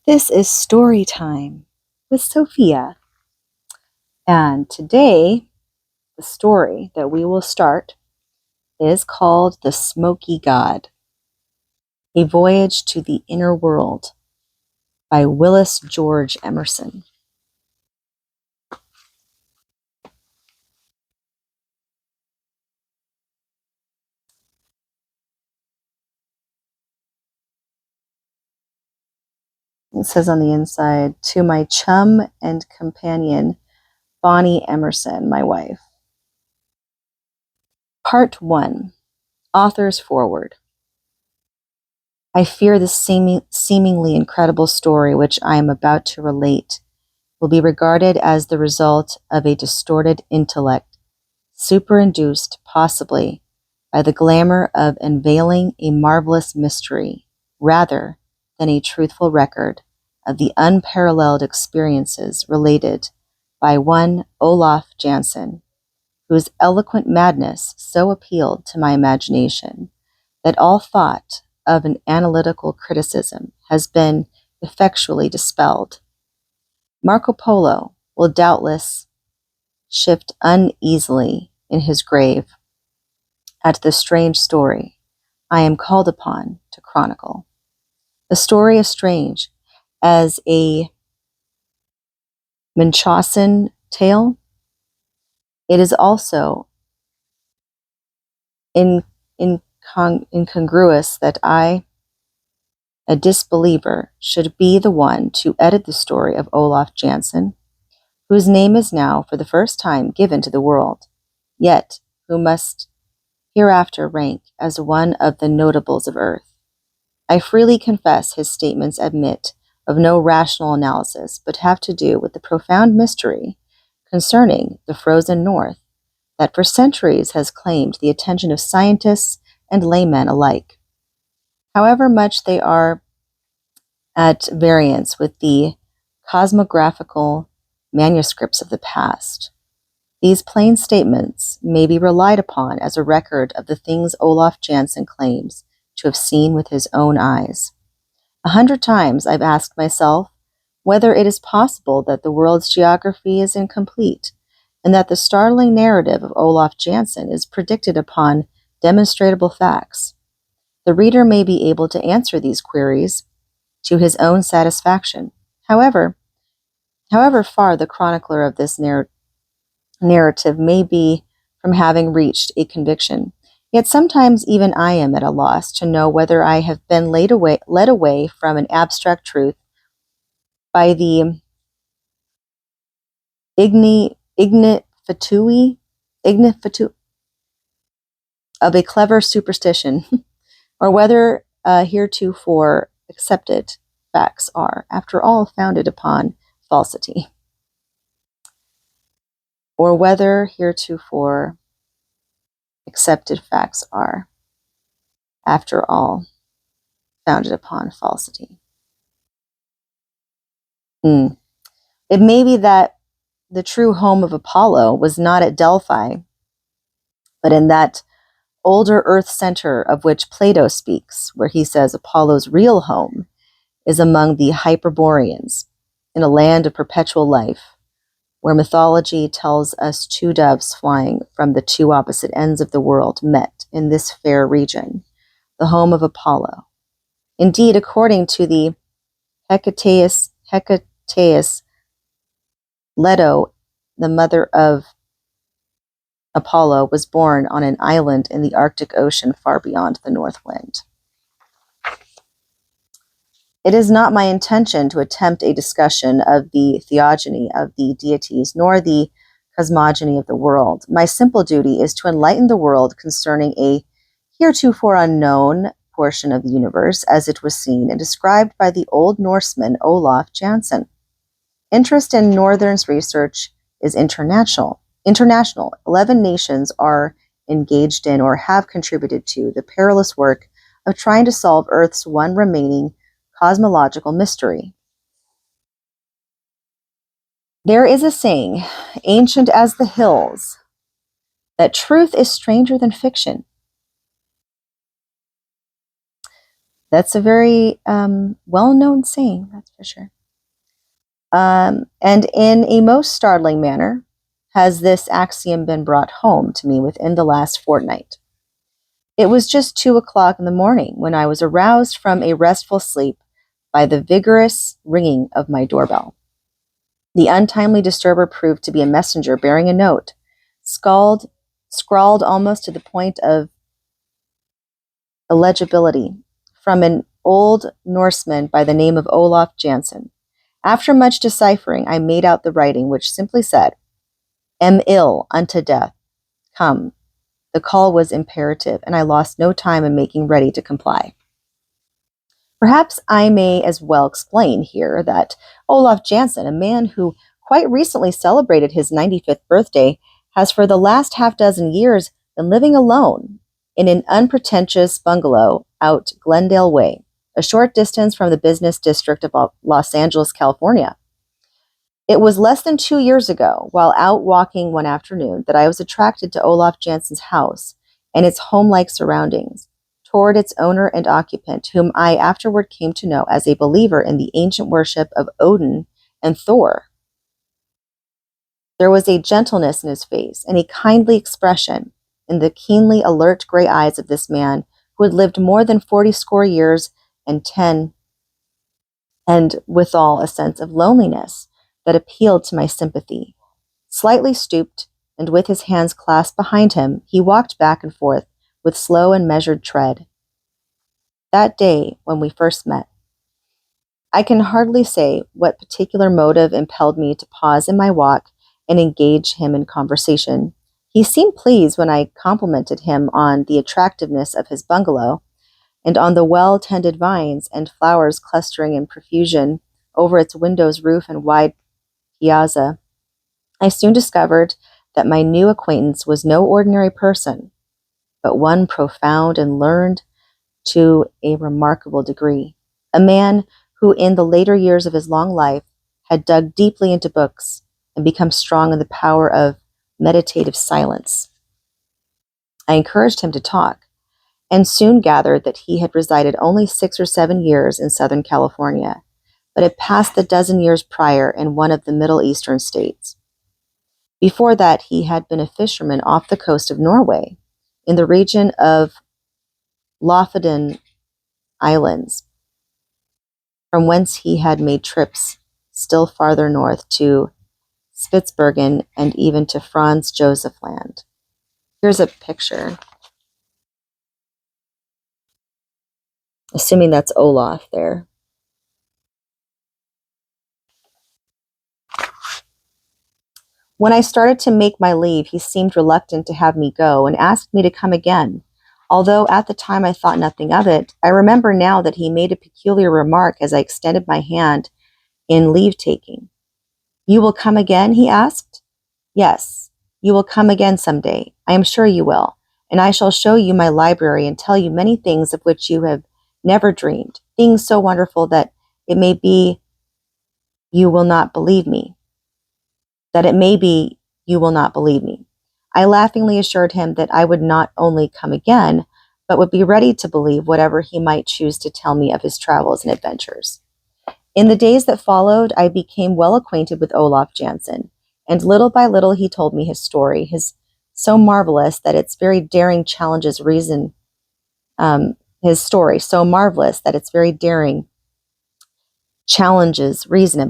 This is Story Time with Sophia. And today, the story that we will start is called The Smoky God, A Voyage to the Inner World by Willis George Emerson. It says on the inside, to my chum and companion, Bonnie Emerson, my wife. Part 1, Author's Foreword. I fear this seemingly incredible story which I am about to relate will be regarded as the result of a distorted intellect, superinduced possibly by the glamour of unveiling a marvelous mystery, rather than a truthful record of the unparalleled experiences related by one Olaf Jansen, whose eloquent madness so appealed to my imagination that all thought of an analytical criticism has been effectually dispelled. Marco Polo will doubtless shift uneasily in his grave at the strange story I am called upon to chronicle. The story is strange as a Munchausen tale. It is also incongruous that I, a disbeliever, should be the one to edit the story of Olaf Jansen, whose name is now for the first time given to the world, yet who must hereafter rank as one of the notables of earth. I freely confess his statements admit of no rational analysis, but have to do with the profound mystery concerning the frozen north that for centuries has claimed the attention of scientists and laymen alike. However much they are at variance with the cosmographical manuscripts of the past, these plain statements may be relied upon as a record of the things Olaf Jansen claims to have seen with his own eyes. 100 times I've asked myself whether it is possible that the world's geography is incomplete, and that the startling narrative of Olaf Jansen is predicted upon demonstrable facts. The reader may be able to answer these queries to his own satisfaction. However far the chronicler of this narrative may be from having reached a conviction, yet sometimes even I am at a loss to know whether I have been led away from an abstract truth by the ignifatui of a clever superstition, or whether heretofore accepted facts are, after all, founded upon falsity. Or whether heretofore accepted facts are, after all, founded upon falsity. It may be that the true home of Apollo was not at Delphi, but in that older earth center of which Plato speaks, where he says Apollo's real home is among the Hyperboreans, in a land of perpetual life, where mythology tells us 2 doves flying from the 2 opposite ends of the world met in this fair region, the home of Apollo. Indeed, according to the Hecataeus Leto, the mother of Apollo, was born on an island in the Arctic Ocean far beyond the north wind. It is not my intention to attempt a discussion of the theogony of the deities, nor the cosmogony of the world. My simple duty is to enlighten the world concerning a heretofore unknown portion of the universe as it was seen and described by the old Norseman Olaf Jansen. Interest in Northern's research is international. 11 nations are engaged in or have contributed to the perilous work of trying to solve Earth's one remaining cosmological mystery. There is a saying, ancient as the hills, that truth is stranger than fiction. That's a very well-known saying, that's for sure. And in a most startling manner, has this axiom been brought home to me within the last fortnight. It was just 2 o'clock in the morning when I was aroused from a restful sleep by the vigorous ringing of my doorbell. The untimely disturber proved to be a messenger bearing a note, scrawled almost to the point of illegibility, from an old Norseman by the name of Olaf Jansen. After much deciphering, I made out the writing, which simply said, "Am ill unto death. Come." The call was imperative, and I lost no time in making ready to comply. Perhaps I may as well explain here that Olaf Jansen, a man who quite recently celebrated his 95th birthday, has for the last half-dozen years been living alone in an unpretentious bungalow out Glendale Way, a short distance from the business district of Los Angeles, California. It was less than 2 years ago, while out walking one afternoon, that I was attracted to Olaf Jansen's house and its home-like surroundings, toward its owner and occupant, whom I afterward came to know as a believer in the ancient worship of Odin and Thor. There was a gentleness in his face and a kindly expression in the keenly alert gray eyes of this man who had lived more than 40 years and withal a sense of loneliness that appealed to my sympathy. Slightly stooped, and with his hands clasped behind him, he walked back and forth with slow and measured tread. That day, when we first met, I can hardly say what particular motive impelled me to pause in my walk and engage him in conversation. He seemed pleased when I complimented him on the attractiveness of his bungalow and on the well-tended vines and flowers clustering in profusion over its window's roof and wide piazza. I soon discovered that my new acquaintance was no ordinary person, but one profound and learned to a remarkable degree. A man who in the later years of his long life had dug deeply into books and become strong in the power of meditative silence. I encouraged him to talk, and soon gathered that he had resided only 6 or 7 years in Southern California, but had passed the dozen years prior in one of the Middle Eastern states. Before that, he had been a fisherman off the coast of Norway, in the region of Lofoten Islands, from whence he had made trips still farther north to Spitsbergen and even to Franz Josef Land. Here's a picture, assuming that's Olaf there. When I started to make my leave, he seemed reluctant to have me go and asked me to come again. Although at the time I thought nothing of it, I remember now that he made a peculiar remark as I extended my hand in leave-taking. "You will come again?" he asked. "Yes, you will come again some day. I am sure you will, and I shall show you my library and tell you many things of which you have never dreamed, things so wonderful that it may be you will not believe me. I laughingly assured him that I would not only come again, but would be ready to believe whatever he might choose to tell me of his travels and adventures. In the days that followed, I became well acquainted with Olaf Jansen, and little by little he told me his story, so marvelous that its very daring challenges reason, and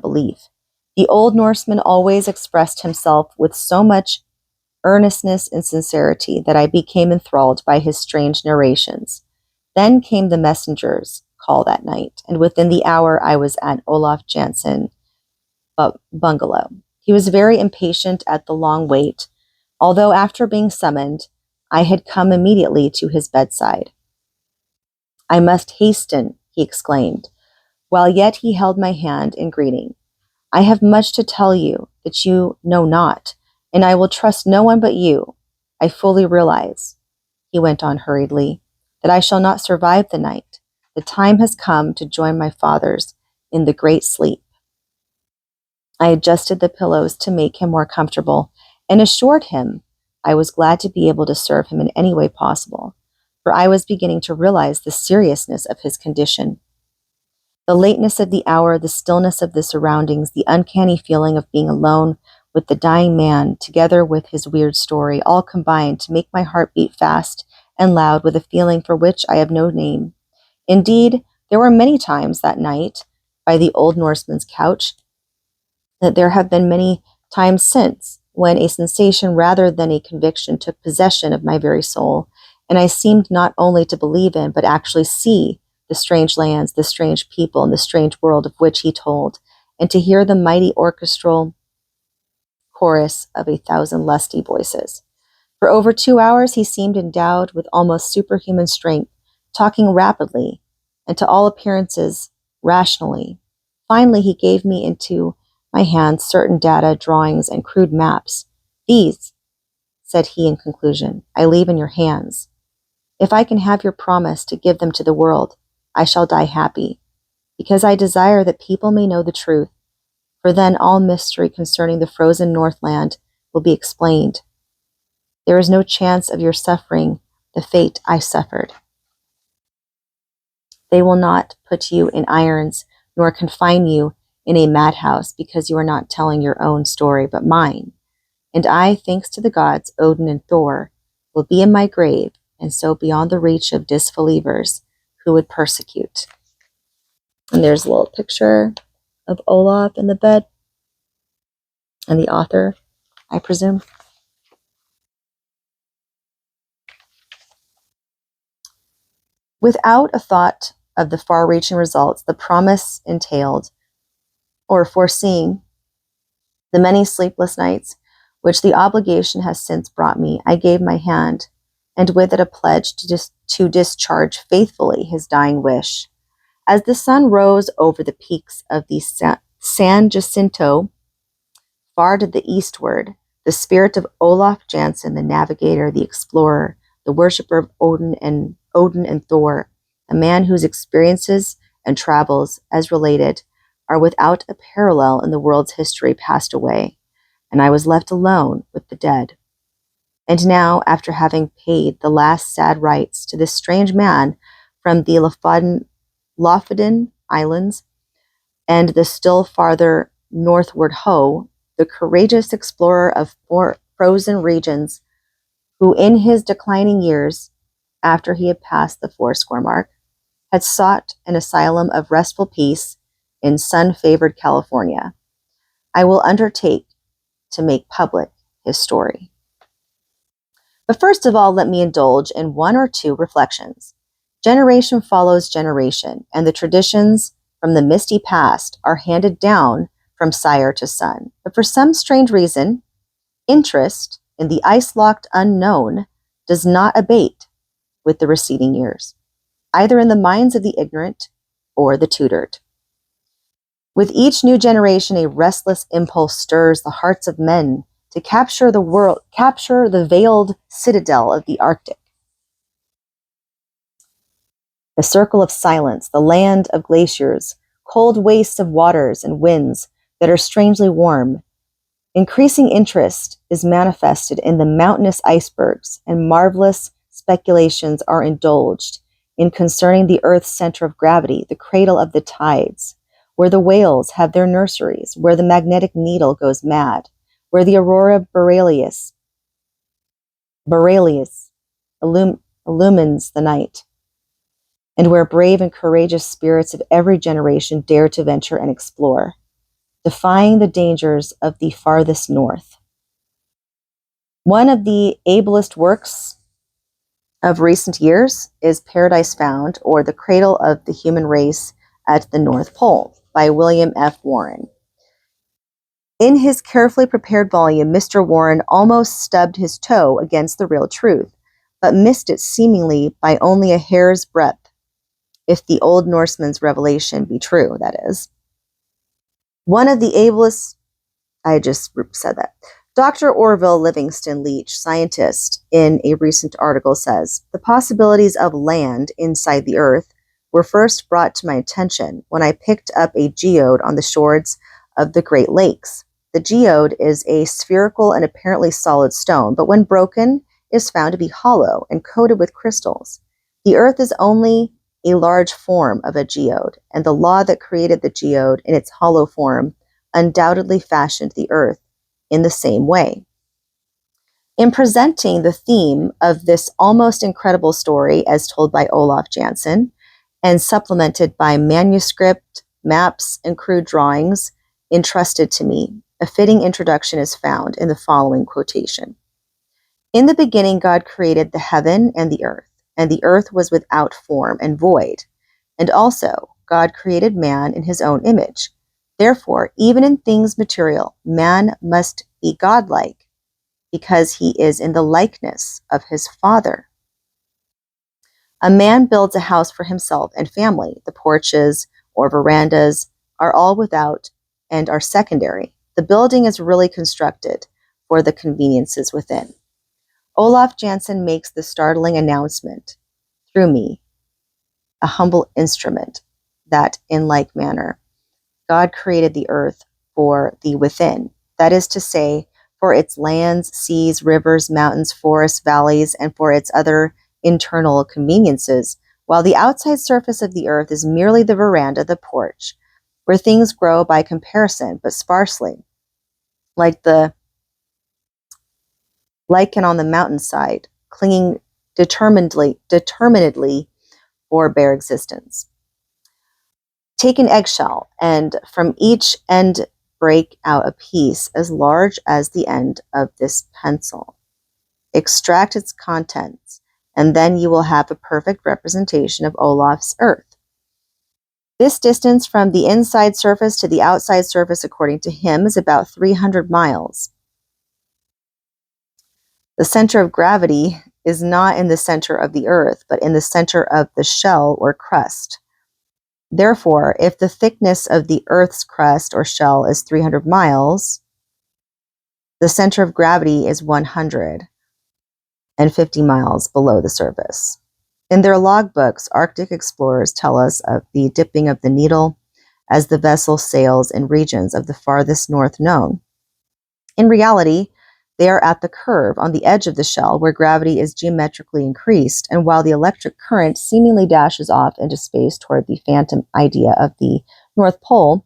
belief. The old Norseman always expressed himself with so much earnestness and sincerity that I became enthralled by his strange narrations. Then came the messenger's call that night, and within the hour I was at Olaf Jansen's bungalow. He was very impatient at the long wait, although after being summoned, I had come immediately to his bedside. "I must hasten," he exclaimed, while yet he held my hand in greeting. "I have much to tell you that you know not, and I will trust no one but you. I fully realize," he went on hurriedly, "that I shall not survive the night. The time has come to join my fathers in the great sleep." I adjusted the pillows to make him more comfortable and assured him I was glad to be able to serve him in any way possible. for I was beginning to realize the seriousness of his condition. The lateness of the hour, the stillness of the surroundings, the uncanny feeling of being alone with the dying man, together with his weird story, all combined to make my heart beat fast and loud with a feeling for which I have no name. Indeed, there were many times that night, by the old Norseman's couch, that there have been many times since, when a sensation rather than a conviction took possession of my very soul, and I seemed not only to believe in, but actually see the strange lands, the strange people, and the strange world of which he told, and to hear the mighty orchestral chorus of 1,000 lusty voices. For over 2 hours he seemed endowed with almost superhuman strength, talking rapidly, and to all appearances rationally. Finally he gave me into my hands certain data, drawings, and crude maps. These, said he in conclusion, I leave in your hands. If I can have your promise to give them to the world, I shall die happy, because I desire that people may know the truth, for then all mystery concerning the frozen Northland will be explained. There is no chance of your suffering the fate I suffered. They will not put you in irons, nor confine you in a madhouse, because you are not telling your own story, but mine. And I, thanks to the gods, Odin and Thor, will be in my grave, and so beyond the reach of disbelievers who would persecute. And there's a little picture of Olaf in the bed, and the author, I presume. Without a thought of the far-reaching results the promise entailed, or foreseeing the many sleepless nights which the obligation has since brought me, I gave my hand, and with it a pledge to discharge faithfully his dying wish. As the sun rose over the peaks of the San Jacinto, far to the eastward, the spirit of Olaf Jansen, the navigator, the explorer, the worshipper of Odin and Thor, a man whose experiences and travels, as related, are without a parallel in the world's history, passed away, and I was left alone with the dead. And now, after having paid the last sad rites to this strange man from the Lofoden Islands and the still farther northward Ho, the courageous explorer of frozen regions, who in his declining years, after he had passed the 80 mark, had sought an asylum of restful peace in sun-favored California, I will undertake to make public his story. But first of all, let me indulge in one or two reflections. Generation follows generation, and the traditions from the misty past are handed down from sire to son. But for some strange reason, interest in the ice-locked unknown does not abate with the receding years, either in the minds of the ignorant or the tutored. With each new generation, a restless impulse stirs the hearts of men to capture the veiled citadel of the Arctic, the circle of silence, the land of glaciers, cold wastes of waters and winds that are strangely warm. Increasing interest is manifested in the mountainous icebergs, and marvelous speculations are indulged in concerning the Earth's center of gravity, the cradle of the tides, where the whales have their nurseries, where the magnetic needle goes mad, where the aurora borealis illumines the night, and where brave and courageous spirits of every generation dare to venture and explore, defying the dangers of the farthest north. One of the ablest works of recent years is Paradise Found, or The Cradle of the Human Race at the North Pole, by William F. Warren. In his carefully prepared volume, Mr. Warren almost stubbed his toe against the real truth, but missed it seemingly by only a hair's breadth, if the old Norseman's revelation be true, that is. One of the ablest, I just said that. Dr. Orville Livingston Leach, scientist, in a recent article says, the possibilities of land inside the Earth were first brought to my attention when I picked up a geode on the shores of the Great Lakes. The geode is a spherical and apparently solid stone, but when broken, is found to be hollow and coated with crystals. The earth is only a large form of a geode, and the law that created the geode in its hollow form undoubtedly fashioned the earth in the same way. In presenting the theme of this almost incredible story as told by Olaf Jansen and supplemented by manuscript, maps, and crude drawings entrusted to me, a fitting introduction is found in the following quotation. In the beginning, God created the heaven and the earth was without form and void. And also, God created man in his own image. Therefore, even in things material, man must be godlike, because he is in the likeness of his Father. A man builds a house for himself and family. The porches or verandas are all without and are secondary. The building is really constructed for the conveniences within. Olaf Jansen makes the startling announcement, through me, a humble instrument, that in like manner, God created the earth for the within, that is to say, for its lands, seas, rivers, mountains, forests, valleys, and for its other internal conveniences, while the outside surface of the earth is merely the veranda, the porch, where things grow by comparison, but sparsely, like the lichen on the mountainside, clinging determinedly for bare existence. Take an eggshell, and from each end break out a piece as large as the end of this pencil. Extract its contents, and then you will have a perfect representation of Olaf's earth. This distance from the inside surface to the outside surface, according to him, is about 300 miles. The center of gravity is not in the center of the earth, but in the center of the shell or crust. Therefore, if the thickness of the Earth's crust or shell is 300 miles, the center of gravity is 150 miles below the surface. In their logbooks, Arctic explorers tell us of the dipping of the needle as the vessel sails in regions of the farthest north known. In reality, they are at the curve on the edge of the shell where gravity is geometrically increased, and while the electric current seemingly dashes off into space toward the phantom idea of the North Pole,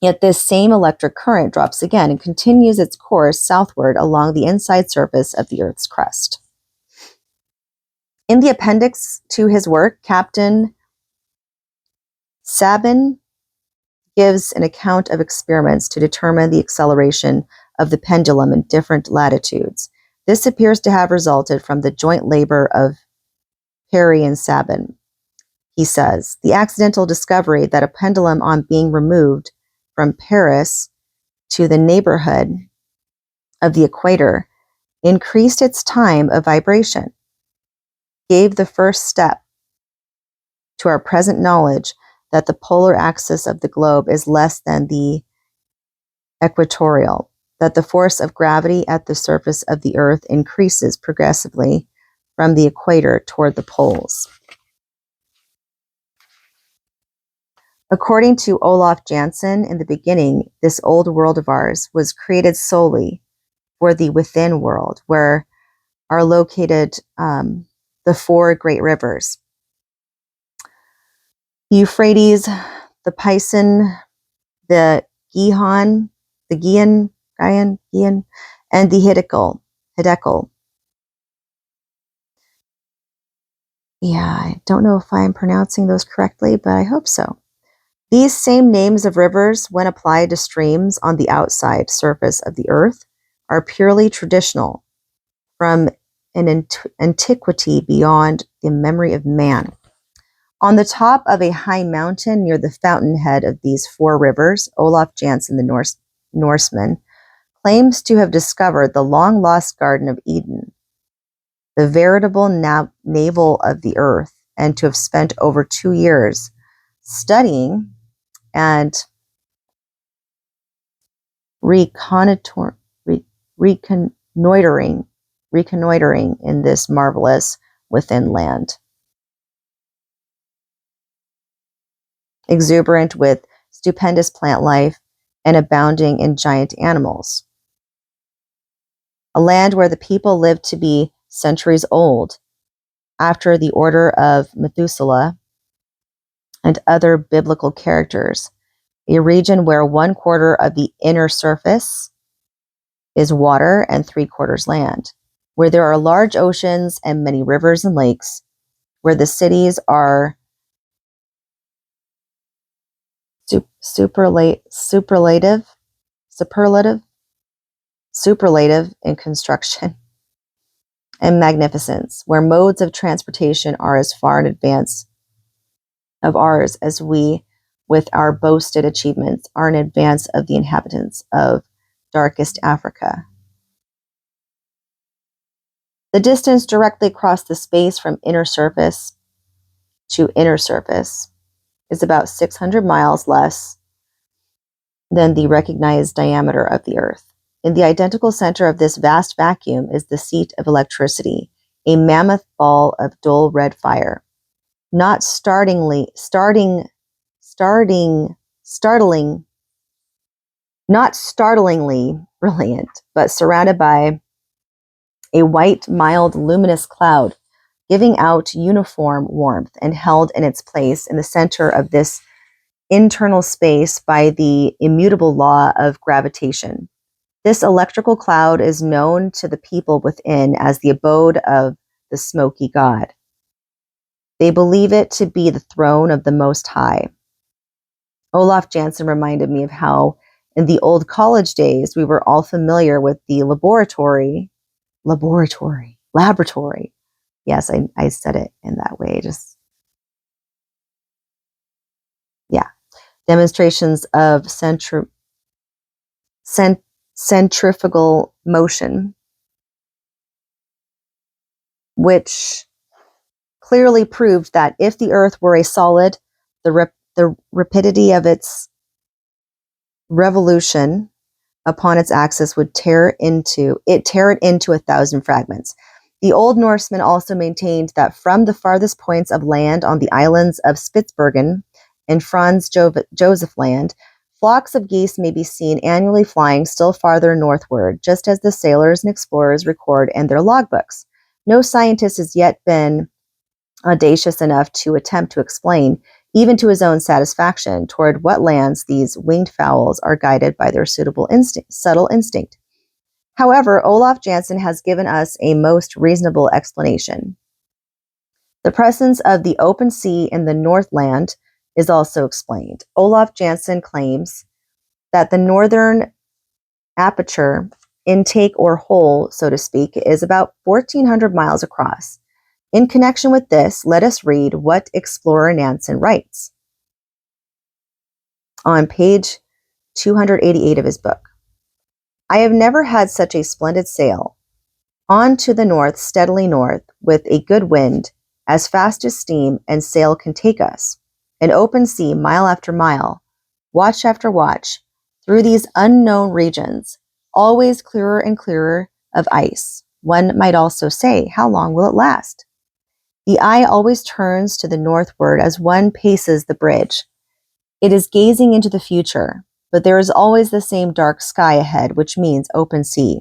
yet this same electric current drops again and continues its course southward along the inside surface of the Earth's crust. In the appendix to his work, Captain Sabin gives an account of experiments to determine the acceleration of the pendulum in different latitudes. This appears to have resulted from the joint labor of Perry and Sabin. He says, the accidental discovery that a pendulum, on being removed from Paris to the neighborhood of the equator, increased its time of vibration, gave the first step to our present knowledge that the polar axis of the globe is less than the equatorial, that the force of gravity at the surface of the earth increases progressively from the equator toward the poles. According to Olaf Jansen, in the beginning, this old world of ours was created solely for the within world, where are located the four great rivers: Euphrates, the Pison, the Gihon, the Gihon, and the Hiddekel. Yeah, I don't know if I'm pronouncing those correctly, but I hope so. These same names of rivers, when applied to streams on the outside surface of the earth, are purely traditional from an antiquity beyond the memory of man. On the top of a high mountain near the fountainhead of these four rivers, Olaf Jansen, the Norseman, claims to have discovered the long-lost Garden of Eden, the veritable navel of the earth, and to have spent over 2 years studying and reconnoitering in this marvelous within land, exuberant with stupendous plant life and abounding in giant animals. A land where the people lived to be centuries old, after the order of Methuselah and other biblical characters, a region where 1/4 of the inner surface is water and 3/4 land, where there are large oceans and many rivers and lakes, where the cities are superlative in construction and magnificence, where modes of transportation are as far in advance of ours as we, with our boasted achievements, are in advance of the inhabitants of darkest Africa. The distance directly across the space from inner surface to inner surface is about 600 miles less than the recognized diameter of the Earth. In the identical center of this vast vacuum is the seat of electricity, a mammoth ball of dull red fire, not startlingly brilliant, but surrounded by a white, mild, luminous cloud, giving out uniform warmth and held in its place in the center of this internal space by the immutable law of gravitation. This electrical cloud is known to the people within as the abode of the Smoky God. They believe it to be the throne of the Most High. Olaf Jansen reminded me of how in the old college days we were all familiar with the laboratory. Yes, I said it in that way. Demonstrations of centrifugal motion, which clearly proved that if the Earth were a solid, the rapidity of its revolution upon its axis would tear it into 1,000 fragments. The Old Norsemen also maintained that from the farthest points of land on the islands of Spitsbergen and Franz Joseph Land, flocks of geese may be seen annually flying still farther northward, just as the sailors and explorers record in their logbooks. No scientist has yet been audacious enough to attempt to explain, even to his own satisfaction, toward what lands these winged fowls are guided by their subtle instinct. However, Olaf Jansen has given us a most reasonable explanation. The presence of the open sea in the Northland is also explained. Olaf Jansen claims that the northern aperture, intake or hole, so to speak, is about 1,400 miles across. In connection with this, let us read what explorer Nansen writes on page 288 of his book. I have never had such a splendid sail. On to the north, steadily north, with a good wind, as fast as steam and sail can take us. An open sea, mile after mile, watch after watch, through these unknown regions, always clearer and clearer of ice. One might also say, how long will it last? The eye always turns to the northward as one paces the bridge. It is gazing into the future, but there is always the same dark sky ahead, which means open sea.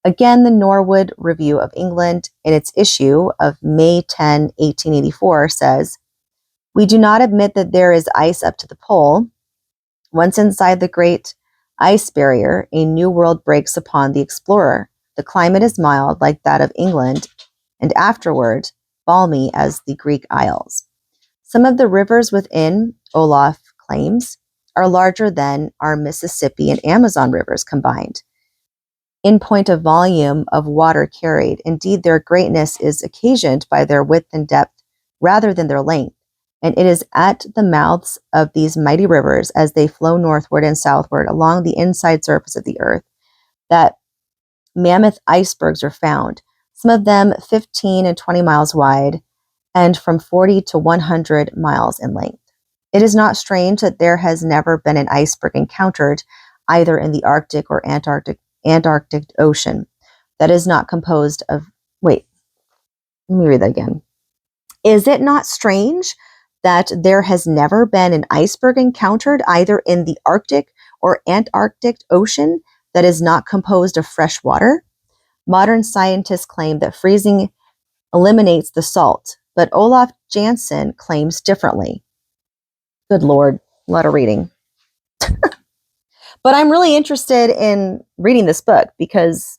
Again, the Norwood Review of England, in its issue of May 10, 1884, says, we do not admit that there is ice up to the pole. Once inside the great ice barrier, a new world breaks upon the explorer. The climate is mild, like that of England, and afterward, balmy as the Greek Isles. Some of the rivers within, Olaf claims, are larger than our Mississippi and Amazon rivers combined. In point of volume of water carried, indeed their greatness is occasioned by their width and depth rather than their length, and it is at the mouths of these mighty rivers as they flow northward and southward along the inside surface of the earth that mammoth icebergs are found, some of them 15 and 20 miles wide and from 40 to 100 miles in length. It is not strange that there has never been an iceberg encountered either in the Arctic or Antarctic Ocean that is not composed of, let me read that again. Is it not strange that there has never been an iceberg encountered either in the Arctic or Antarctic Ocean that is not composed of fresh water? Modern scientists claim that freezing eliminates the salt, but Olaf Jansen claims differently. Good Lord, a lot of reading. But I'm really interested in reading this book because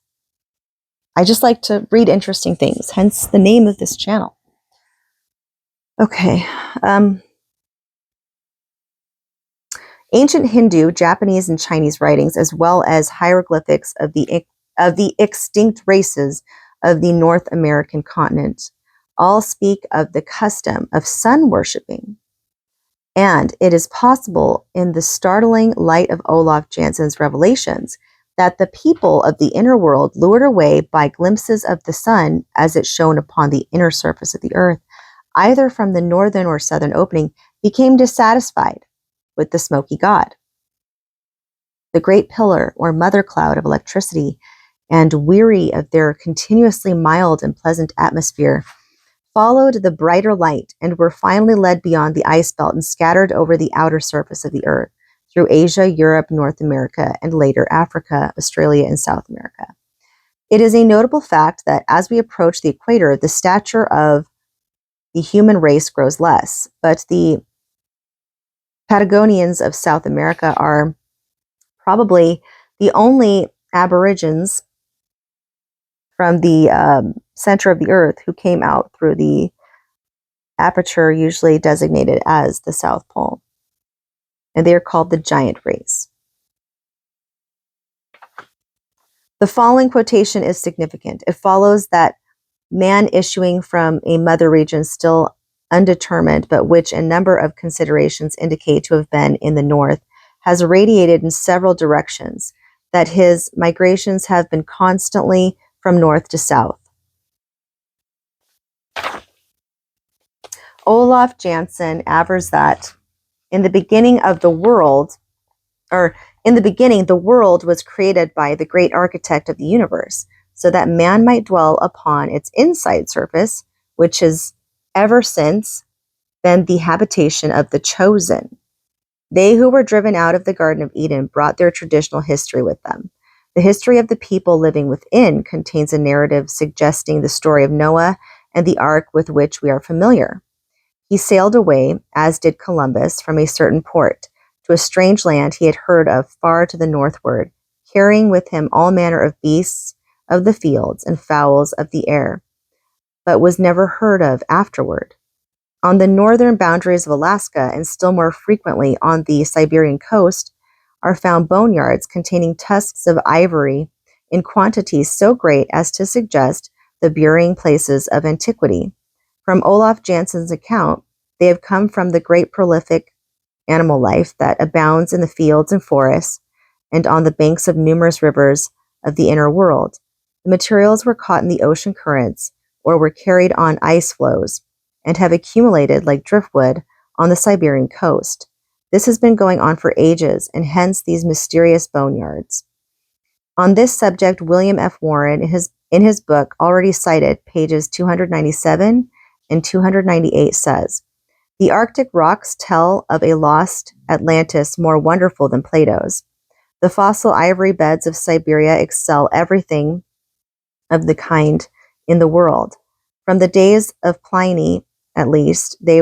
I just like to read interesting things, hence the name of this channel. Okay. Ancient Hindu, Japanese, and Chinese writings, as well as hieroglyphics of the extinct races of the North American continent, all speak of the custom of sun worshipping. And it is possible, in the startling light of Olaf Jansen's revelations, that the people of the inner world, lured away by glimpses of the sun as it shone upon the inner surface of the earth, either from the northern or southern opening, became dissatisfied with the Smoky God, the great pillar or mother cloud of electricity, and weary of their continuously mild and pleasant atmosphere, followed the brighter light and were finally led beyond the ice belt and scattered over the outer surface of the earth through Asia, Europe, North America, and later Africa, Australia, and South America. It is a notable fact that as we approach the equator, the stature of the human race grows less, but the Patagonians of South America are probably the only aborigines from the center of the earth who came out through the aperture usually designated as the South Pole. And they are called the giant race. The following quotation is significant. It follows that man issuing from a mother region still undetermined, but which a number of considerations indicate to have been in the north, has radiated in several directions, that his migrations have been constantly from north to south. Olaf Jansen avers that in the beginning, the world was created by the great architect of the universe, so that man might dwell upon its inside surface, which has ever since been the habitation of the chosen. They who were driven out of the Garden of Eden brought their traditional history with them. The history of the people living within contains a narrative suggesting the story of Noah and the ark with which we are familiar. He sailed away, as did Columbus, from a certain port, to a strange land he had heard of far to the northward, carrying with him all manner of beasts of the fields and fowls of the air, but was never heard of afterward. On the northern boundaries of Alaska, and still more frequently on the Siberian coast, are found boneyards containing tusks of ivory in quantities so great as to suggest the burying places of antiquity. From Olaf Jansen's account, they have come from the great prolific animal life that abounds in the fields and forests and on the banks of numerous rivers of the inner world. The materials were caught in the ocean currents or were carried on ice floes and have accumulated like driftwood on the Siberian coast. This has been going on for ages, and hence these mysterious boneyards. On this subject, William F. Warren, in his book already cited, pages 297 and 298, says, "The Arctic rocks tell of a lost Atlantis more wonderful than Plato's. The fossil ivory beds of Siberia excel everything of the kind in the world. From the days of Pliny, at least, they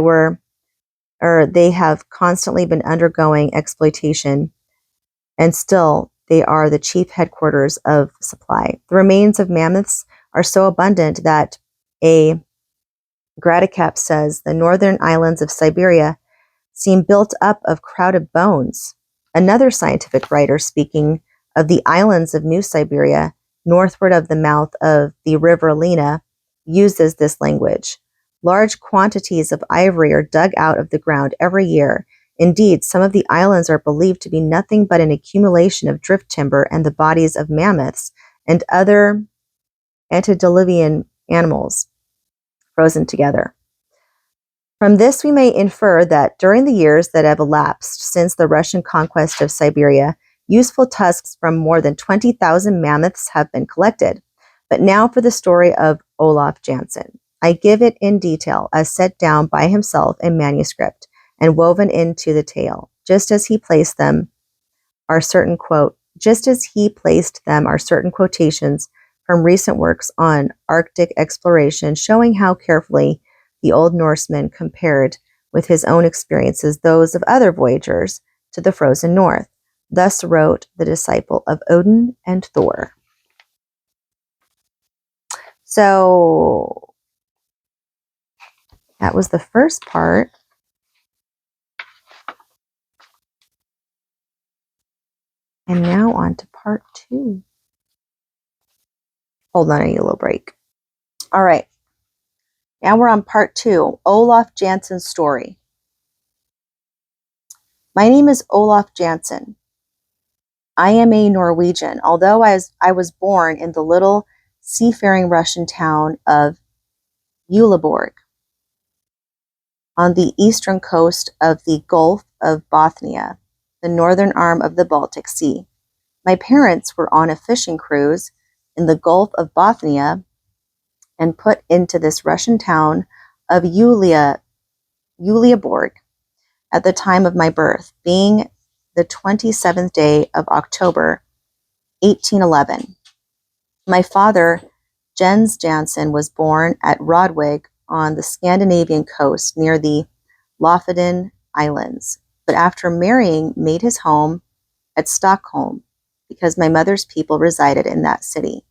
have constantly been undergoing exploitation, and still they are the chief headquarters of supply. The remains of mammoths are so abundant that a Gradicap says the northern islands of Siberia seem built up of crowded bones." Another scientific writer, speaking of the islands of New Siberia, northward of the mouth of the river Lena, uses this language. "Large quantities of ivory are dug out of the ground every year. Indeed, some of the islands are believed to be nothing but an accumulation of drift timber and the bodies of mammoths and other antediluvian animals frozen together." From this, we may infer that during the years that have elapsed since the Russian conquest of Siberia, useful tusks from more than 20,000 mammoths have been collected. But now for the story of Olaf Jansen. I give it in detail as set down by himself in manuscript and woven into the tale, just as he placed them are certain quotations from recent works on Arctic exploration, showing how carefully the Old Norseman compared with his own experiences those of other voyagers to the frozen north. Thus wrote the disciple of Odin and Thor. So that was the first part. And now on to part 2. Hold on, I need a little break. All right. Now we're on part 2, Olaf Jansson's story. My name is Olaf Jansson. I am a Norwegian, although I was born in the little seafaring Russian town of Uleåborg on the eastern coast of the Gulf of Bothnia, the northern arm of the Baltic Sea. My parents were on a fishing cruise in the Gulf of Bothnia and put into this Russian town of Uleåborg at the time of my birth, being the 27th day of October, 1811. My father, Jens Jansson, was born at Rodwig on the Scandinavian coast near the Lofoten Islands, but after marrying made his home at Stockholm because my mother's people resided in that city.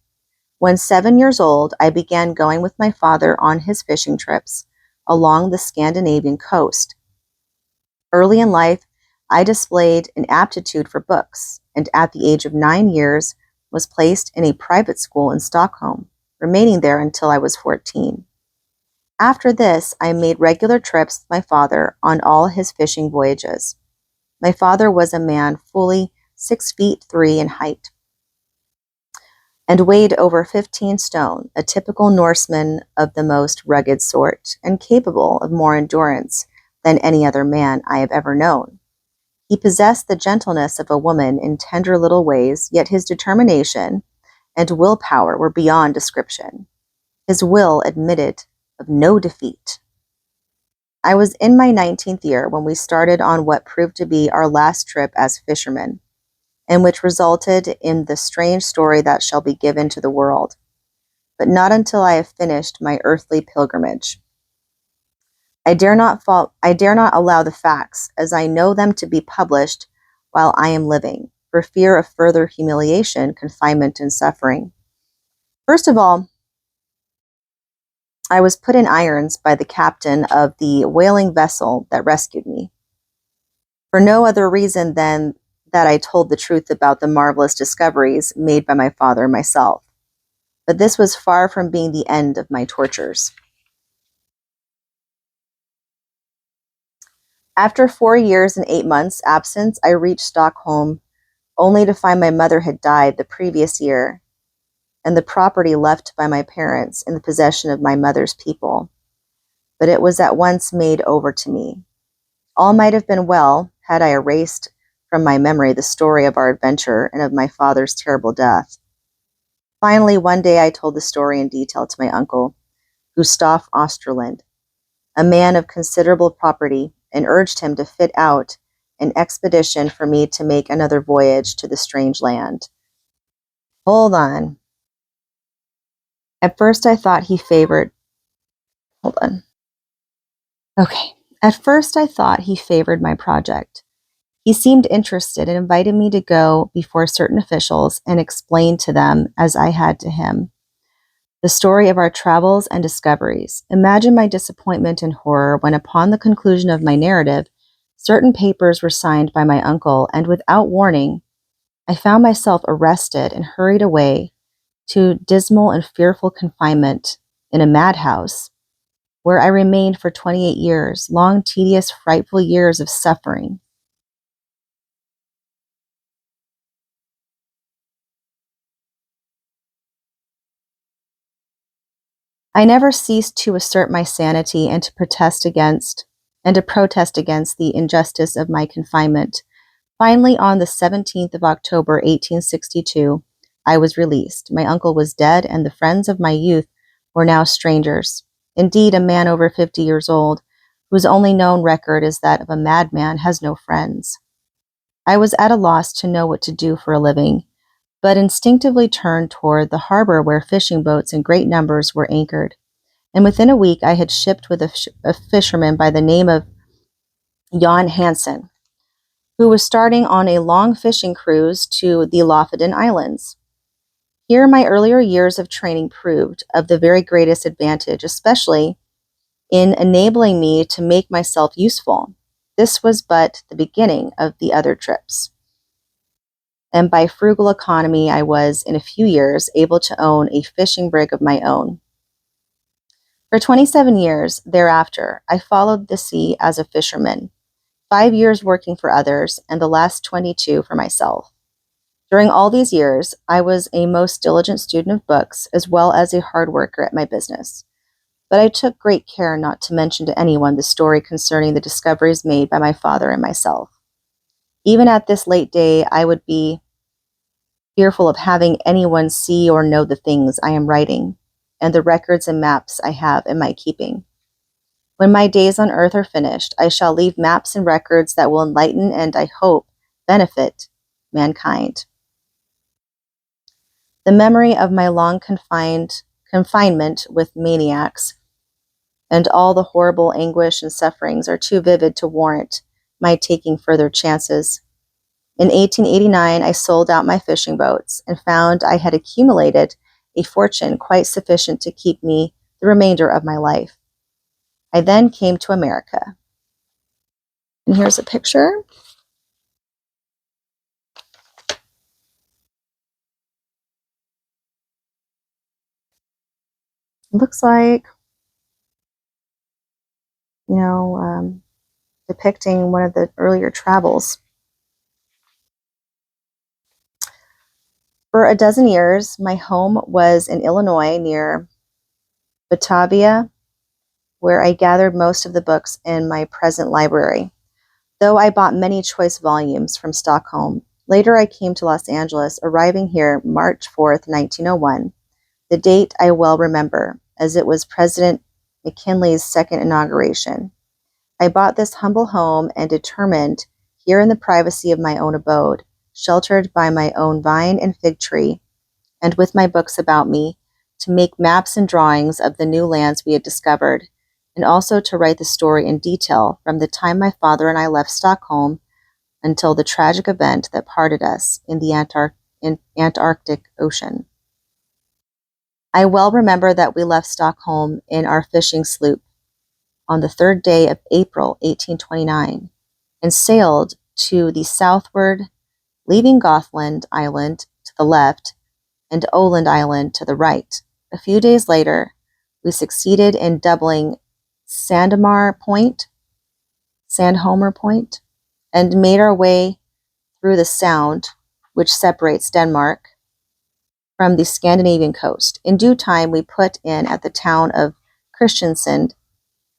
When 7 years old, I began going with my father on his fishing trips along the Scandinavian coast. Early in life, I displayed an aptitude for books, and at the age of 9 years, was placed in a private school in Stockholm, remaining there until I was 14. After this, I made regular trips with my father on all his fishing voyages. My father was a man fully 6'3" in height and weighed over 15 stone, a typical Norseman of the most rugged sort, and capable of more endurance than any other man I have ever known. He possessed the gentleness of a woman in tender little ways, yet his determination and willpower were beyond description. His will admitted of no defeat. I was in my 19th year when we started on what proved to be our last trip as fishermen, and which resulted in the strange story that shall be given to the world, but not until I have finished my earthly pilgrimage. I dare not allow the facts, as I know them, to be published while I am living, for fear of further humiliation, confinement, and suffering. First of all, I was put in irons by the captain of the whaling vessel that rescued me, for no other reason than that I told the truth about the marvelous discoveries made by my father and myself. But this was far from being the end of my tortures. After 4 years and 8 months' absence, I reached Stockholm, only to find my mother had died the previous year, and the property left by my parents in the possession of my mother's people. But it was at once made over to me. All might have been well had I erased from my memory the story of our adventure and of my father's terrible death. Finally, one day I told the story in detail to my uncle, Gustav Osterland, a man of considerable property, and urged him to fit out an expedition for me to make another voyage to the strange land. Hold on. At first I thought he favored my project. He seemed interested and invited me to go before certain officials and explain to them, as I had to him, the story of our travels and discoveries. Imagine my disappointment and horror when, upon the conclusion of my narrative, certain papers were signed by my uncle, and without warning, I found myself arrested and hurried away to dismal and fearful confinement in a madhouse, where I remained for 28 years, long, tedious, frightful years of suffering. I never ceased to assert my sanity and to protest against the injustice of my confinement. Finally, on the 17th of October, 1862, I was released. My uncle was dead, and the friends of my youth were now strangers. Indeed, a man over 50 years old, whose only known record is that of a madman, has no friends. I was at a loss to know what to do for a living. but instinctively turned toward the harbor where fishing boats in great numbers were anchored. And within a week I had shipped with a fisherman by the name of Jan Hansen, who was starting on a long fishing cruise to the Lofoten Islands. Here my earlier years of training proved of the very greatest advantage, especially in enabling me to make myself useful. This was but the beginning of the other trips. And by frugal economy, I was, in a few years, able to own a fishing brig of my own. For 27 years thereafter, I followed the sea as a fisherman, 5 years working for others, and the last 22 for myself. During all these years, I was a most diligent student of books, as well as a hard worker at my business. But I took great care not to mention to anyone the story concerning the discoveries made by my father and myself. Even at this late day, I would be fearful of having anyone see or know the things I am writing, and the records and maps I have in my keeping. When my days on earth are finished, I shall leave maps and records that will enlighten and, I hope, benefit mankind. The memory of my long confinement with maniacs and all the horrible anguish and sufferings are too vivid to warrant my taking further chances. In 1889, I sold out my fishing boats and found I had accumulated a fortune quite sufficient to keep me the remainder of my life. I then came to America. And here's a picture. It looks like, depicting one of the earlier travels. For a dozen years, my home was in Illinois near Batavia, where I gathered most of the books in my present library, though I bought many choice volumes from Stockholm. Later I came to Los Angeles, arriving here March 4th, 1901. The date I well remember, as it was President McKinley's second inauguration. I bought this humble home and determined, here in the privacy of my own abode, sheltered by my own vine and fig tree, and with my books about me, to make maps and drawings of the new lands we had discovered, and also to write the story in detail from the time my father and I left Stockholm until the tragic event that parted us in the Antarctic Ocean. I well remember that we left Stockholm in our fishing sloop on the 3rd day of April, 1829, and sailed to the southward, leaving Gothland Island to the left and Oland Island to the right. A few days later, we succeeded in doubling Sandhomer Point, and made our way through the Sound, which separates Denmark from the Scandinavian coast. In due time, we put in at the town of Kristiansand,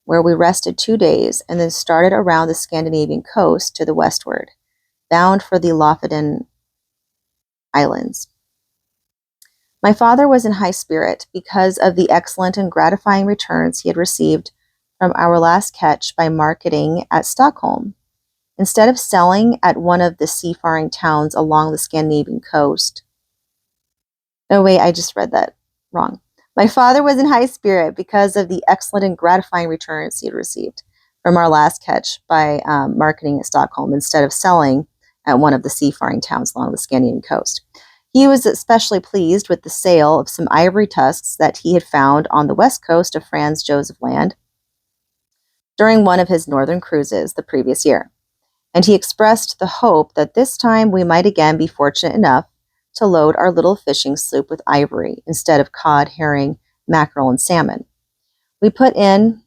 where we rested 2 days, and then started around the Scandinavian coast to the westward, bound for the Lofoten Islands. My father was in high spirit because of the excellent and gratifying returns he had received from our last catch by marketing at Stockholm. Instead of selling at one of the seafaring towns along the Scandinavian coast. Oh wait, I just read that wrong. My father was in high spirit because of the excellent and gratifying returns he had received from our last catch by marketing at Stockholm instead of selling at one of the seafaring towns along the Scandinavian coast. He was especially pleased with the sale of some ivory tusks that he had found on the west coast of Franz Josef Land during one of his northern cruises the previous year, and he expressed the hope that this time we might again be fortunate enough to load our little fishing sloop with ivory instead of cod, herring, mackerel, and salmon. We put in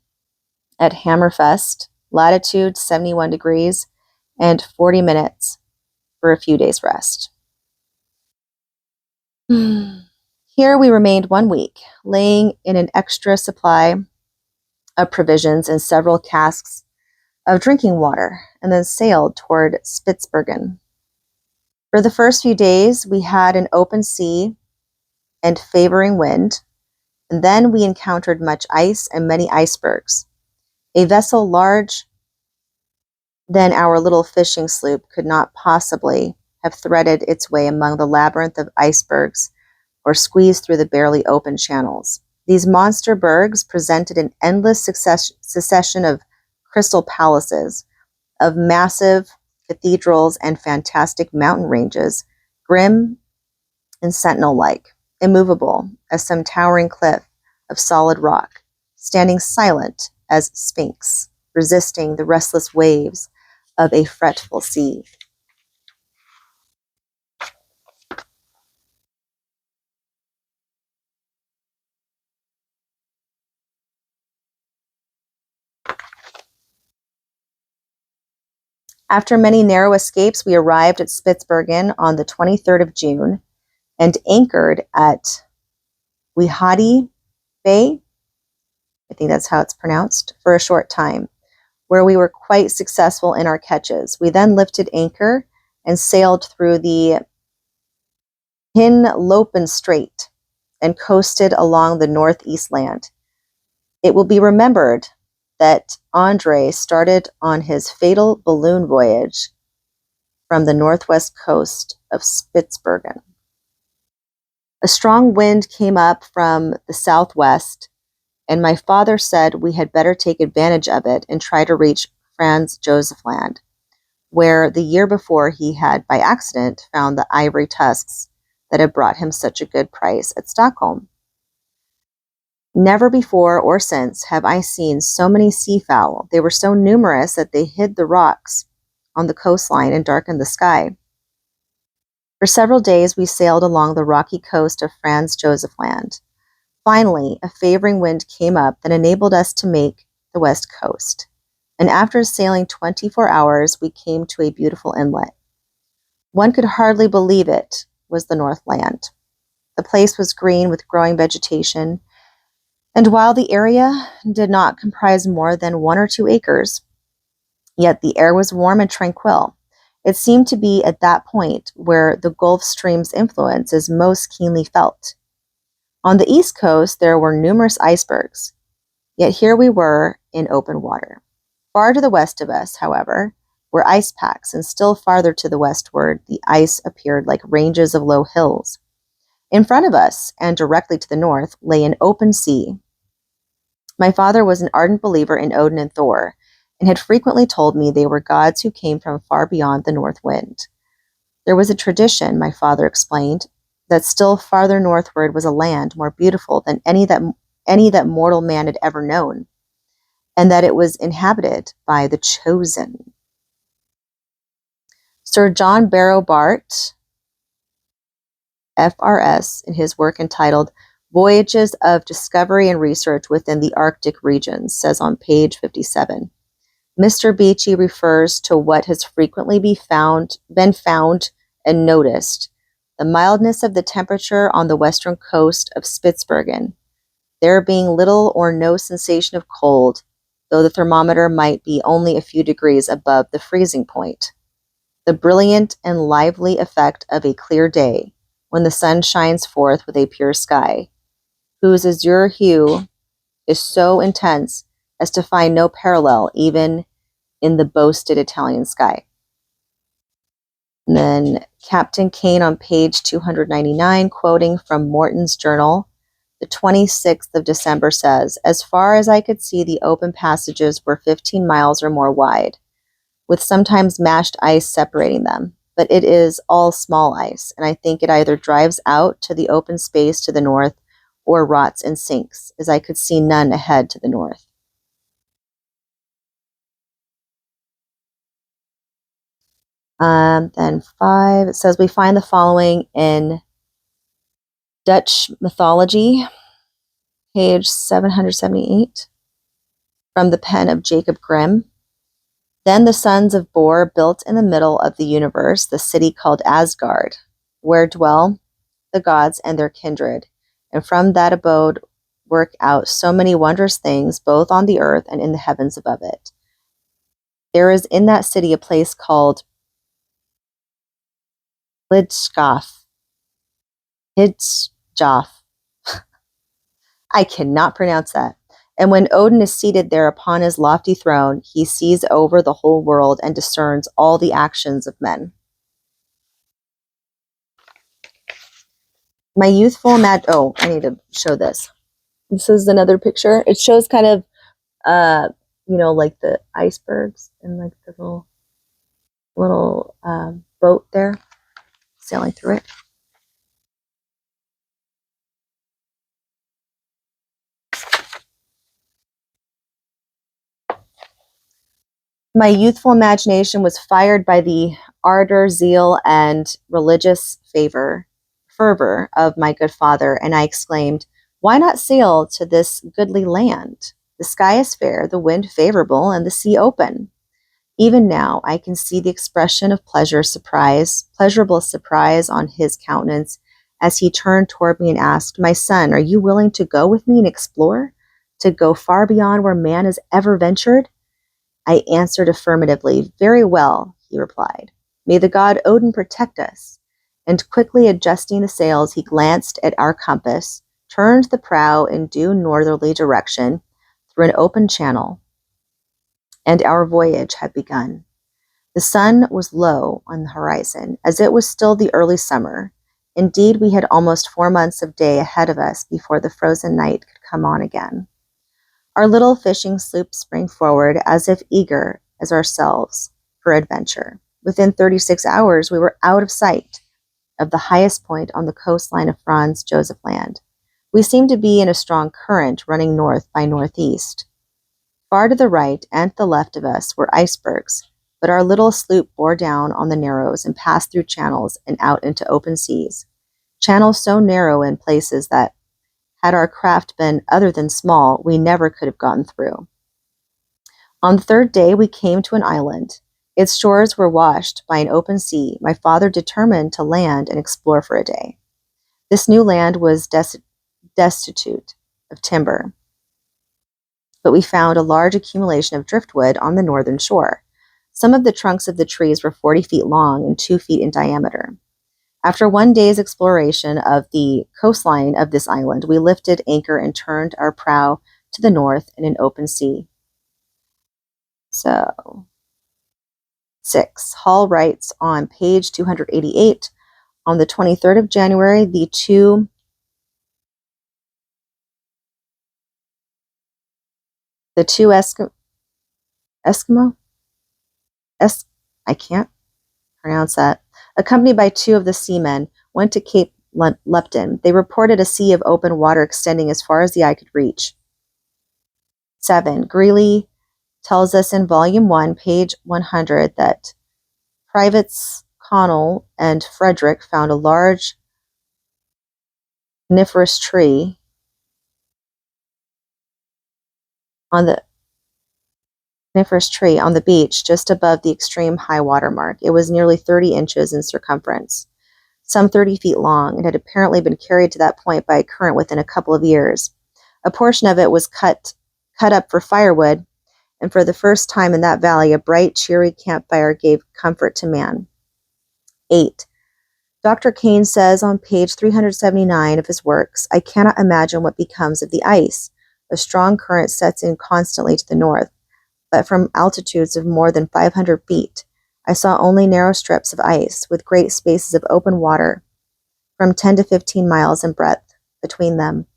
at Hammerfest, latitude 71 degrees and 40 minutes for a few days' rest. Here we remained 1 week, laying in an extra supply of provisions and several casks of drinking water, and then sailed toward Spitzbergen. For the first few days, we had an open sea and favoring wind, and then we encountered much ice and many icebergs. A vessel large than our little fishing sloop could not possibly have threaded its way among the labyrinth of icebergs or squeezed through the barely open channels. These monster bergs presented an endless succession of crystal palaces, of massive cathedrals and fantastic mountain ranges, grim and sentinel-like, immovable as some towering cliff of solid rock, standing silent as sphinx, resisting the restless waves of a fretful sea. After many narrow escapes, we arrived at Spitsbergen on the 23rd of June and anchored at Wihadi Bay, I think that's how it's pronounced, for a short time, where we were quite successful in our catches. We then lifted anchor and sailed through the Hinlopen Strait and coasted along the northeast land. It will be remembered that Andre started on his fatal balloon voyage from the northwest coast of Spitsbergen. A strong wind came up from the southwest, and my father said we had better take advantage of it and try to reach Franz Josef Land, where the year before he had, by accident, found the ivory tusks that had brought him such a good price at Stockholm. Never before or since have I seen so many seafowl. They were so numerous that they hid the rocks on the coastline and darkened the sky. For several days we sailed along the rocky coast of Franz Josef Land. Finally, a favoring wind came up that enabled us to make the west coast, and after sailing 24 hours, we came to a beautiful inlet. One could hardly believe it was the North Land. The place was green with growing vegetation, and while the area did not comprise more than 1 or 2 acres, yet the air was warm and tranquil. It seemed to be at that point where the Gulf Stream's influence is most keenly felt. On the east coast, there were numerous icebergs, yet here we were in open water. Far to the west of us, however, were ice packs, and still farther to the westward, the ice appeared like ranges of low hills. In front of us, and directly to the north, lay an open sea. My father was an ardent believer in Odin and Thor, and had frequently told me they were gods who came from far beyond the north wind. There was a tradition, my father explained, that still farther northward was a land more beautiful than any that mortal man had ever known, and that it was inhabited by the chosen. Sir John Barrow Bart, FRS, in his work entitled Voyages of Discovery and Research Within the Arctic Regions, says on page 57, Mr. Beechey refers to what has frequently been found and noticed, the mildness of the temperature on the western coast of Spitsbergen, there being little or no sensation of cold, though the thermometer might be only a few degrees above the freezing point. The brilliant and lively effect of a clear day, when the sun shines forth with a pure sky, whose azure hue is so intense as to find no parallel even in the boasted Italian sky. And then Captain Kane on page 299, quoting from Morton's journal, the 26th of December says, as far as I could see, the open passages were 15 miles or more wide, with sometimes mashed ice separating them. But it is all small ice, and I think it either drives out to the open space to the north or rots and sinks, as I could see none ahead to the north. Then 5, it says, we find the following in Dutch mythology, page 778, from the pen of Jacob Grimm. Then the sons of Bor built in the middle of the universe the city called Asgard, where dwell the gods and their kindred, and from that abode work out so many wondrous things, both on the earth and in the heavens above it. There is in that city a place called Hidskaf. I cannot pronounce that. And when Odin is seated there upon his lofty throne, he sees over the whole world and discerns all the actions of men. My youthful I need to show this. This is another picture. It shows kind of, like the icebergs and like the little boat there sailing through it. My youthful imagination was fired by the ardor, zeal, and religious fervor of my good father, and I exclaimed, "Why not sail to this goodly land? The sky is fair, the wind favorable, and the sea open." Even now, I can see the expression of pleasurable surprise on his countenance as he turned toward me and asked, "My son, are you willing to go with me and explore? To go far beyond where man has ever ventured?" I answered affirmatively. "Very well," he replied. "May the god Odin protect us." And quickly adjusting the sails, he glanced at our compass, turned the prow in due northerly direction through an open channel, and our voyage had begun. The sun was low on the horizon, as it was still the early summer. Indeed, we had almost 4 months of day ahead of us before the frozen night could come on again. Our little fishing sloop sprang forward as if eager as ourselves for adventure. Within 36 hours, we were out of sight of the highest point on the coastline of Franz Josef Land. We seemed to be in a strong current running north by northeast. Far to the right and to the left of us were icebergs, but our little sloop bore down on the narrows and passed through channels and out into open seas. Channels so narrow in places that, had our craft been other than small, we never could have gotten through. On the third day, we came to an island. Its shores were washed by an open sea. My father determined to land and explore for a day. This new land was destitute of timber, but we found a large accumulation of driftwood on the northern shore. Some of the trunks of the trees were 40 feet long and 2 feet in diameter. After 1 day's exploration of the coastline of this island, we lifted anchor and turned our prow to the north in an open sea. So, 6. Hall writes on page 288, on the 23rd of January, the two Eskimo? I can't pronounce that. Accompanied by 2 of the seamen, went to Cape Lupton. They reported a sea of open water extending as far as the eye could reach. 7. Greeley tells us in Volume 1, page 100, that Privates Connell and Frederick found a large coniferous tree on the beach just above the extreme high water mark. It was nearly 30 inches in circumference, some 30 feet long, and had apparently been carried to that point by a current within a couple of years. A portion of it was cut up for firewood, and for the first time in that valley, a bright, cheery campfire gave comfort to man. 8. Dr. Kane says on page 379 of his works, "I cannot imagine what becomes of the ice. A strong current sets in constantly to the north, but from altitudes of more than 500 feet, I saw only narrow strips of ice with great spaces of open water from 10 to 15 miles in breadth between them.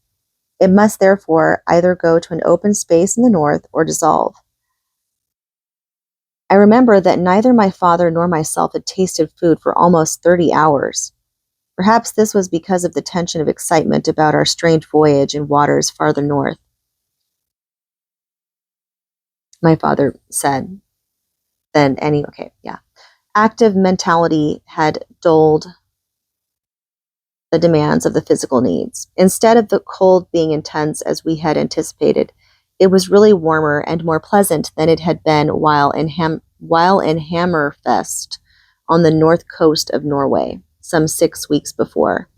It must therefore either go to an open space in the north or dissolve." I remember that neither my father nor myself had tasted food for almost 30 hours. Perhaps this was because of the tension of excitement about our strange voyage in waters farther north. My father said, Active mentality had dulled the demands of the physical needs. Instead of the cold being intense as we had anticipated, it was really warmer and more pleasant than it had been while in Hammerfest on the north coast of Norway some 6 weeks before.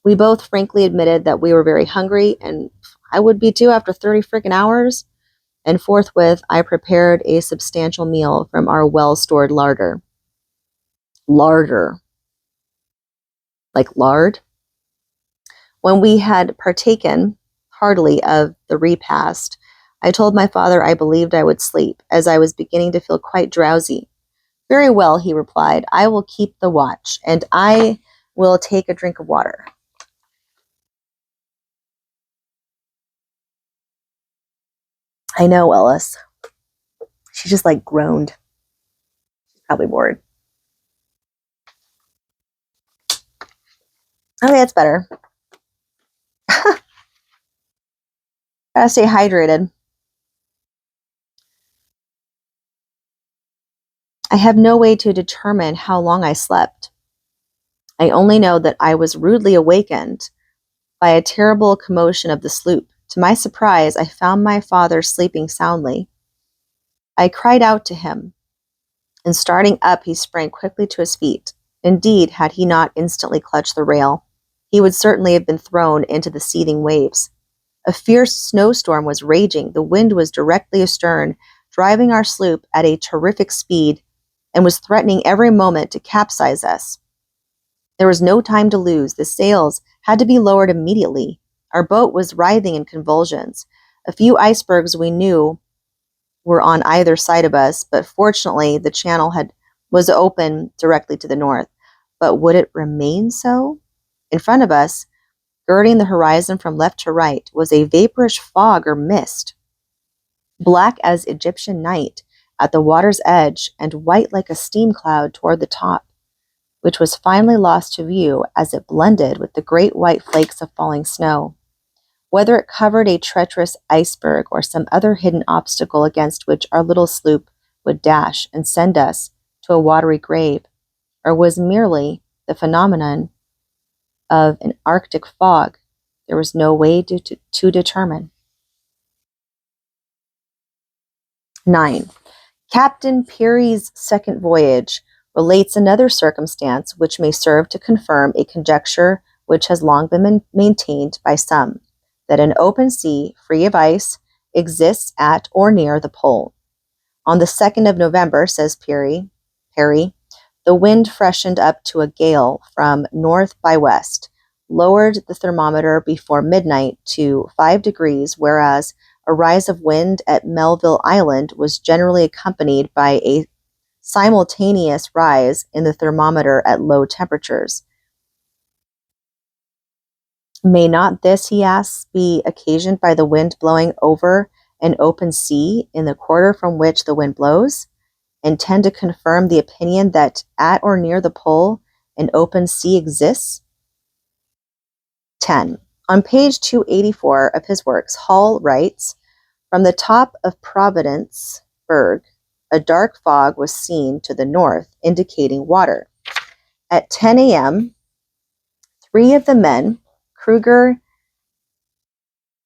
We both frankly admitted that we were very hungry, and I would be too after 30 freaking hours, and forthwith I prepared a substantial meal from our well-stored larder. Larder. Like lard? When we had partaken heartily of the repast, I told my father I believed I would sleep, as I was beginning to feel quite drowsy. "Very well," he replied, "I will keep the watch, and I will take a drink of water." I know, Willis. She just like groaned. She's probably bored. Okay, that's better. Gotta stay hydrated. I have no way to determine how long I slept. I only know that I was rudely awakened by a terrible commotion of the sloop. To my surprise, I found my father sleeping soundly. I cried out to him, and starting up, he sprang quickly to his feet. Indeed, had he not instantly clutched the rail, he would certainly have been thrown into the seething waves. A fierce snowstorm was raging. The wind was directly astern, driving our sloop at a terrific speed, and was threatening every moment to capsize us. There was no time to lose. The sails had to be lowered immediately. Our boat was writhing in convulsions. A few icebergs we knew were on either side of us, but fortunately the channel was open directly to the north. But would it remain so? In front of us, girding the horizon from left to right, was a vaporish fog or mist, black as Egyptian night at the water's edge and white like a steam cloud toward the top, which was finally lost to view as it blended with the great white flakes of falling snow. Whether it covered a treacherous iceberg or some other hidden obstacle against which our little sloop would dash and send us to a watery grave, or was merely the phenomenon of an Arctic fog, there was no way to determine. 9. Captain Peary's second voyage relates another circumstance which may serve to confirm a conjecture which has long been maintained by some, that an open sea, free of ice, exists at or near the pole. On the 2nd of November, says Peary, the wind freshened up to a gale from north by west, lowered the thermometer before midnight to 5 degrees, whereas a rise of wind at Melville Island was generally accompanied by a simultaneous rise in the thermometer at low temperatures. May not this, he asks, be occasioned by the wind blowing over an open sea in the quarter from which the wind blows, and tend to confirm the opinion that at or near the pole an open sea exists? 10. On page 284 of his works, Hall writes, "From the top of Providence Berg, a dark fog was seen to the north, indicating water. At 10 a.m., 3 of the men, Kruger,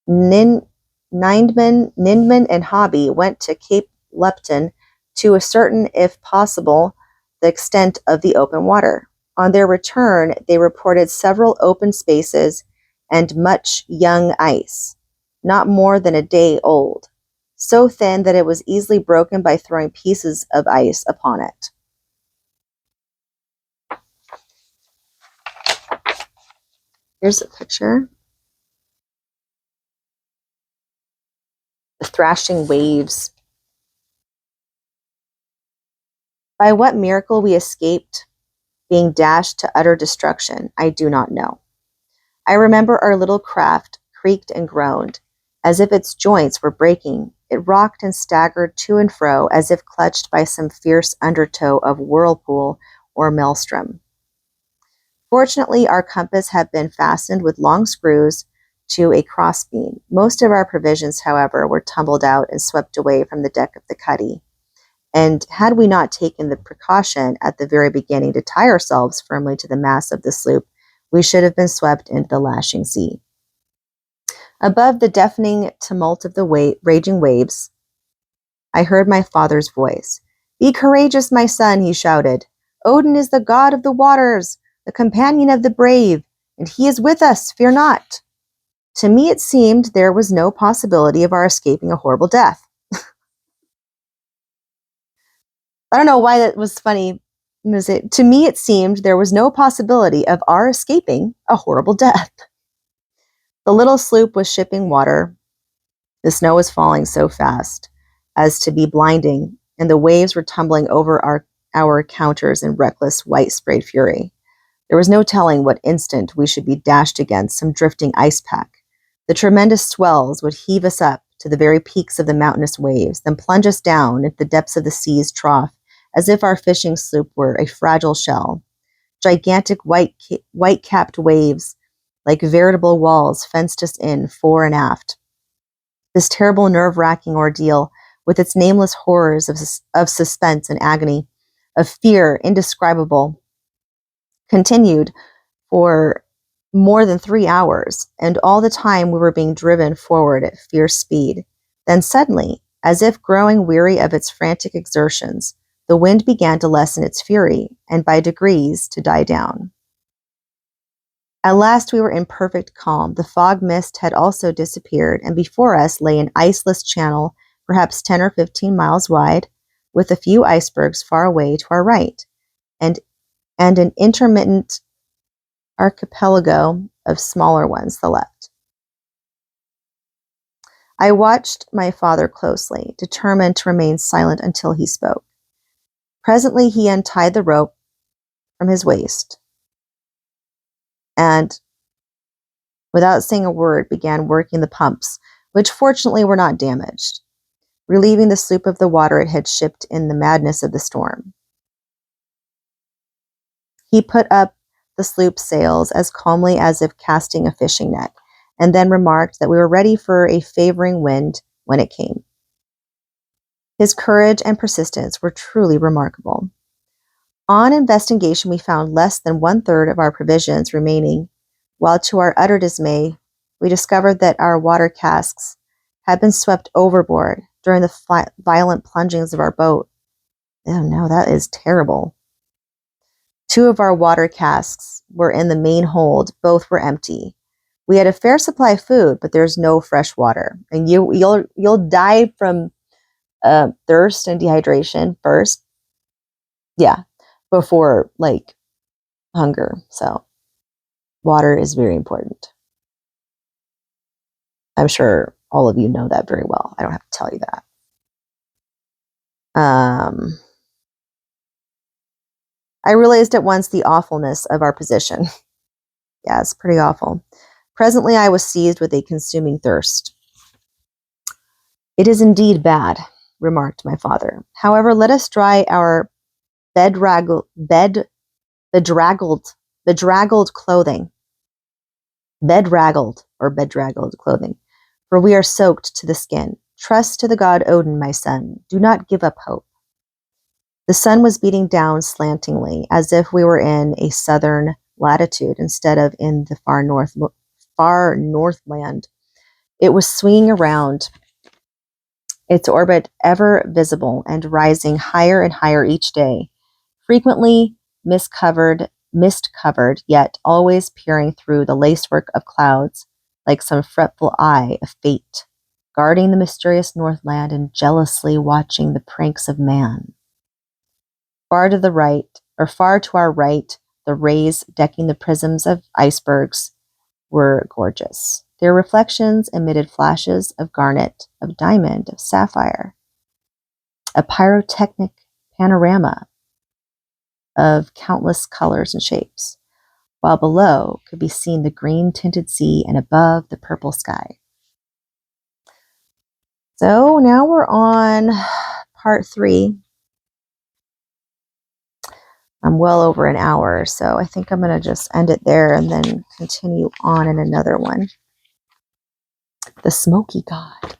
Nindman, and Hobby, went to Cape Lupton to ascertain, if possible, the extent of the open water. On their return, they reported several open spaces and much young ice, not more than a day old, so thin that it was easily broken by throwing pieces of ice upon it." Here's a picture. The thrashing waves. By what miracle we escaped being dashed to utter destruction, I do not know. I remember our little craft creaked and groaned, as if its joints were breaking. It rocked and staggered to and fro, as if clutched by some fierce undertow of whirlpool or maelstrom. Fortunately, our compass had been fastened with long screws to a crossbeam. Most of our provisions, however, were tumbled out and swept away from the deck of the cuddy, and had we not taken the precaution at the very beginning to tie ourselves firmly to the mast of the sloop, we should have been swept into the lashing sea. Above the deafening tumult of the raging waves, I heard my father's voice. "Be courageous, my son," he shouted. "Odin is the god of the waters, the companion of the brave, and he is with us, fear not." To me it seemed there was no possibility of our escaping a horrible death. I don't know why that was funny. To me it seemed there was no possibility of our escaping a horrible death. The little sloop was shipping water. The snow was falling so fast as to be blinding, and the waves were tumbling over our counters in reckless white-sprayed fury. There was no telling what instant we should be dashed against some drifting ice pack. The tremendous swells would heave us up to the very peaks of the mountainous waves, then plunge us down into the depths of the sea's trough, as if our fishing sloop were a fragile shell. Gigantic white-capped waves, like veritable walls, fenced us in fore and aft. This terrible, nerve-wracking ordeal, with its nameless horrors of suspense and agony, of fear indescribable, continued for more than 3 hours, and all the time we were being driven forward at fierce speed. Then suddenly, as if growing weary of its frantic exertions, the wind began to lessen its fury, and by degrees to die down. At last we were in perfect calm. The fog mist had also disappeared, and before us lay an iceless channel, perhaps 10 or 15 miles wide, with a few icebergs far away to our right, and an intermittent archipelago of smaller ones to the left. I watched my father closely, determined to remain silent until he spoke. Presently he untied the rope from his waist and, without saying a word, began working the pumps, which fortunately were not damaged, relieving the sloop of the water it had shipped in the madness of the storm. He put up the sloop's sails as calmly as if casting a fishing net, and then remarked that we were ready for a favoring wind when it came. His courage and persistence were truly remarkable. On investigation, we found less than 1/3 of our provisions remaining, while to our utter dismay, we discovered that our water casks had been swept overboard during the violent plungings of our boat. Oh no, that is terrible. 2 of our water casks were in the main hold. Both were empty. We had a fair supply of food, but there's no fresh water, and you'll die from thirst and dehydration first. Yeah, before like hunger. So water is very important. I'm sure all of you know that very well. I don't have to tell you that. I realized at once the awfulness of our position. Yeah, it's pretty awful. Presently, I was seized with a consuming thirst. It is indeed bad, remarked my father. However, let us dry our bedraggled clothing. Bedraggled clothing, for we are soaked to the skin. Trust to the god Odin, my son. Do not give up hope. The sun was beating down slantingly, as if we were in a southern latitude instead of in the far northland. It was swinging around, its orbit ever visible and rising higher and higher each day, frequently mist-covered, yet always peering through the lacework of clouds like some fretful eye of fate, guarding the mysterious northland and jealously watching the pranks of man. Far to our right, the rays decking the prisms of icebergs were gorgeous. Their reflections emitted flashes of garnet, of diamond, of sapphire, a pyrotechnic panorama of countless colors and shapes, while below could be seen the green-tinted sea and above the purple sky. So now we're on part 3. I'm well over an hour, so I think I'm going to just end it there and then continue on in another one. The Smoky God.